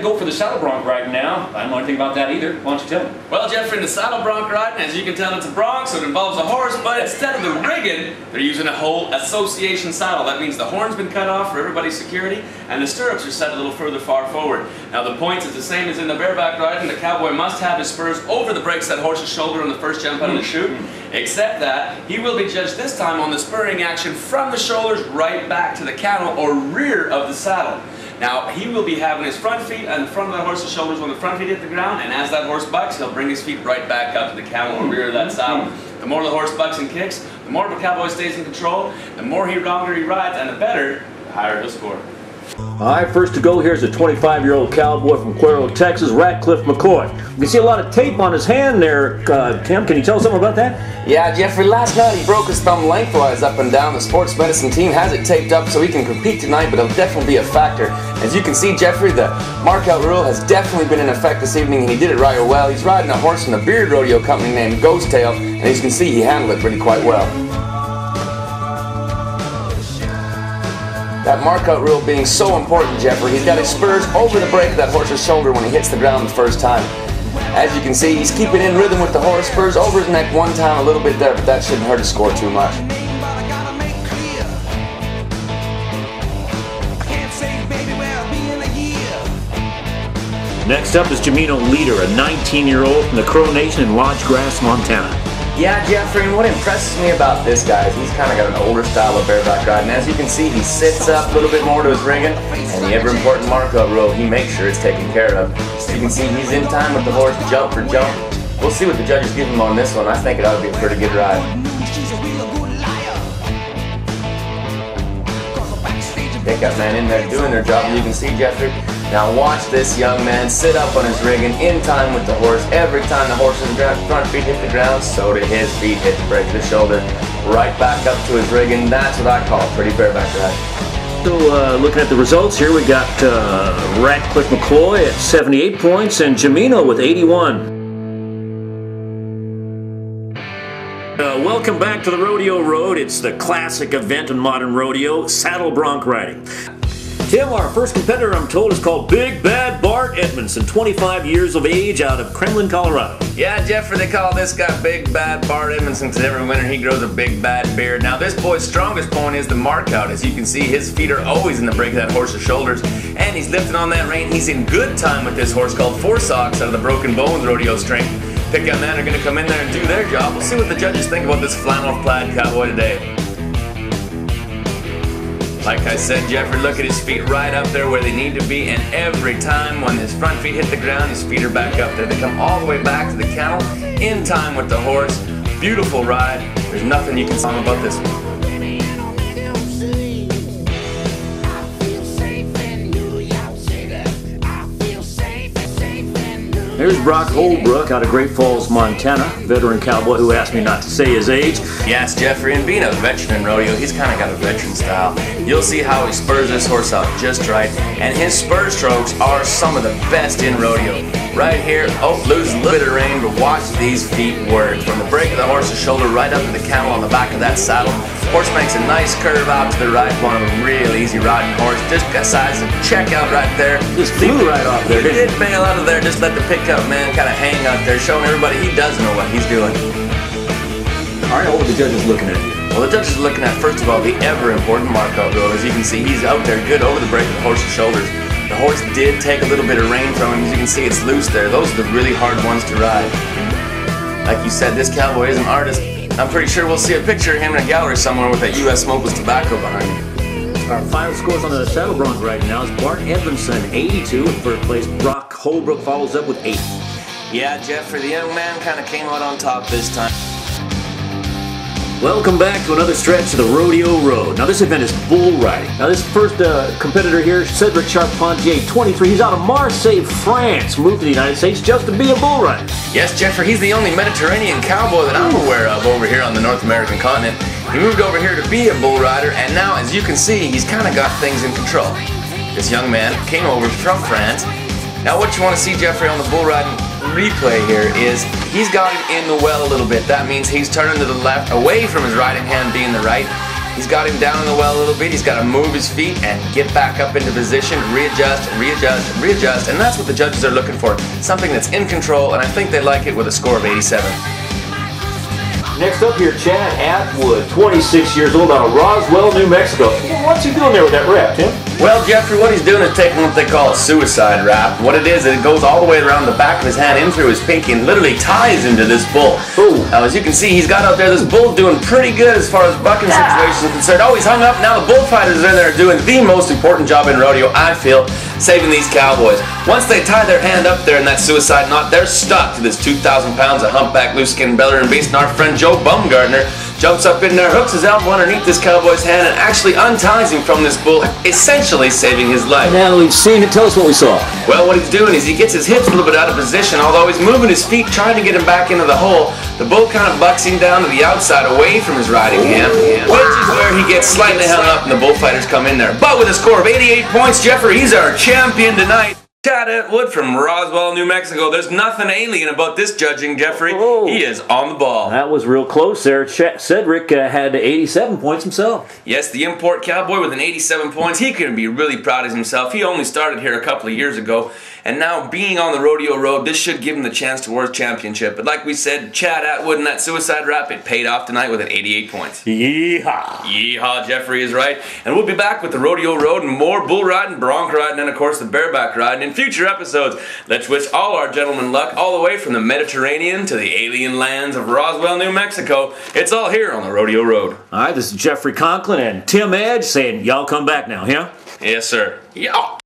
Go for the saddle bronc riding now. I don't know anything about that either. Why don't you tell me? Well, Jeffrey, in the saddle bronc riding, as you can tell, it's a bronc, so it involves a horse, but instead of the rigging, they're using a whole association saddle. That means the horn's been cut off for everybody's security, and the stirrups are set a little further far forward. Now, the points is the same as in the bareback riding. The cowboy must have his spurs over the breaks that horse's shoulder on the first jump out of the chute, except that he will be judged this time on the spurring action from the shoulders right back to the cantle or rear of the saddle. Now, he will be having his front feet in front of that horse's shoulders when the front feet hit the ground, and as that horse bucks, he'll bring his feet right back up to the cantle or rear of that saddle. The more the horse bucks and kicks, the more the cowboy stays in control, the more longer he rides, and the better, the higher he'll score. All right, first to go here is a 25-year-old cowboy from Cuero, Texas, Ratcliffe McCoy. You can see a lot of tape on his hand there, Tim. Can you tell us something about that? Yeah, Jeffrey, last night he broke his thumb lengthwise up and down. The sports medicine team has it taped up so he can compete tonight, but it'll definitely be a factor. As you can see, Jeffrey, the markout rule has definitely been in effect this evening, and he did it right well. He's riding a horse from the Beard Rodeo company named Ghost Tail, and as you can see, he handled it really quite well. That markout rule being so important, Jeffrey, he's got his spurs over the break of that horse's shoulder when he hits the ground the first time. As you can see, he's keeping in rhythm with the horse, spurs over his neck one time a little bit there, but that shouldn't hurt his score too much. Next up is Jamino Leader, a 19-year-old from the Crow Nation in Lodge Grass, Montana. Yeah, Jeffrey, and what impresses me about this guy is he's kind of got an older style of bareback riding. As you can see, he sits up a little bit more to his rigging, and the ever-important markout rule, he makes sure it's taken care of. You can see he's in time with the horse jump for jump. We'll see what the judges give him on this one. I think it ought to be a pretty good ride. Pickup man in there doing their job, you can see, Jeffrey. Now watch this young man sit up on his rigging in time with the horse. Every time the horse's front feet hit the ground, so do his feet hit the break of the shoulder. Right back up to his rigging. That's what I call a pretty bareback ride. So looking at the results here, we got Ratcliffe McCoy at 78 points and Jamino with 81. Welcome back to the Rodeo Road. It's the classic event in modern rodeo, saddle bronc riding. Tim, our first competitor, I'm told, is called Big Bad Bart Edmondson, 25 years of age, out of Kremlin, Colorado. Yeah, Jeffrey, they call this guy Big Bad Bart Edmondson because every winter he grows a big bad beard. Now, this boy's strongest point is the markout. As you can see, his feet are always in the break of that horse's shoulders, and he's lifting on that rein. He's in good time with this horse called Four Socks out of the Broken Bones rodeo string. Pickup men are going to come in there and do their job. We'll see what the judges think about this flannel plaid cowboy today. Like I said, Jeffrey, look at his feet right up there where they need to be, and every time when his front feet hit the ground, his feet are back up there. They come all the way back to the cantle, in time with the horse. Beautiful ride. There's nothing you can say about this one. Here's Brock Holbrook out of Great Falls, Montana, veteran cowboy who asked me not to say his age. Yes, Jeffrey, and being a veteran in rodeo, he's kind of got a veteran style. You'll see how he spurs this horse out just right, and his spur strokes are some of the best in rodeo. Right here, loses a little bit of rein, but watch these feet work. From the break of the horse's shoulder right up to the cantle on the back of that saddle. Horse makes a nice curve out to the right, one of a real easy riding horse. Just decides to check out right there. Just flew right off there, He did bail out of there, just let the pickup man kind of hang out there, showing everybody he does know what he's doing. All right, what are the judges looking at here? Well, the judges are looking at, first of all, the ever-important markout rule. As you can see, he's out there good over the break of the horse's shoulders. The horse did take a little bit of rein from him. As you can see, it's loose there. Those are the really hard ones to ride. Like you said, this cowboy is an artist. I'm pretty sure we'll see a picture of him in a gallery somewhere with that U.S. Smokeless tobacco behind him. Our final scores on the saddle bronc right now is Bart Edmondson, 82 in first place. Brock Holbrook follows up with 80. Yeah, Jeffrey, the young man kind of came out on top this time. Welcome back to another stretch of the Rodeo Road. Now this event is bull riding. Now this first competitor here, Cedric Charpentier, 23. He's out of Marseille, France. Moved to the United States just to be a bull rider. Yes, Jeffrey, he's the only Mediterranean cowboy that I'm aware of over here on the North American continent. He moved over here to be a bull rider, and now, as you can see, he's kind of got things in control. This young man came over from France. Now what you want to see, Jeffrey, on the bull riding replay here is he's got it in the well a little bit. That means he's turning to the left, away from his riding hand being the right. He's got him down in the well a little bit. He's got to move his feet and get back up into position, readjust, readjust, readjust, and that's what the judges are looking for. Something that's in control, and I think they like it with a score of 87. Next up here, Chad Atwood, 26 years old, out of Roswell, New Mexico. What's he doing there with that rap, Tim? Well, Jeffrey, what he's doing is taking what they call a suicide wrap. What it is, it goes all the way around the back of his hand in through his pinky and literally ties him to this bull. Ooh. Now, as you can see, he's got out there, this bull doing pretty good as far as bucking situations are concerned. Oh, he's hung up. Now the bullfighters are in there doing the most important job in rodeo, I feel, saving these cowboys. Once they tie their hand up there in that suicide knot, they're stuck to this 2,000 pounds of humpback, loose-skin, bellerin beast, and our friend Joe Bumgardner jumps up in there, hooks his elbow underneath this cowboy's hand, and actually unties him from this bull, essentially saving his life. Now we've seen it. Tell us what we saw. Well, what he's doing is he gets his hips a little bit out of position, although he's moving his feet, trying to get him back into the hole. The bull kind of bucks him down to the outside, away from his riding hand, which is where he gets slightly hung up, and the bullfighters come in there. But with a score of 88 points, Jeffrey, he's our champion tonight. Chad Atwood from Roswell, New Mexico. There's nothing alien about this judging, Jeffrey. Oh. He is on the ball. That was real close there. Cedric had 87 points himself. Yes, the import cowboy with an 87 points. He can be really proud of himself. He only started here a couple of years ago, and now being on the rodeo road, this should give him the chance towards championship. But like we said, Chad Atwood in that suicide rap, it paid off tonight with an 88 points. Yeehaw! Yeehaw, Jeffrey is right. And we'll be back with the rodeo road and more bull riding, bronc riding, and of course the bareback riding in future episodes. Let's wish all our gentlemen luck all the way from the Mediterranean to the alien lands of Roswell, New Mexico. It's all here on the Rodeo Road. All right, this is Jeffrey Conklin and Tim Edge saying, y'all come back now, yeah? Yes, sir. Yeah.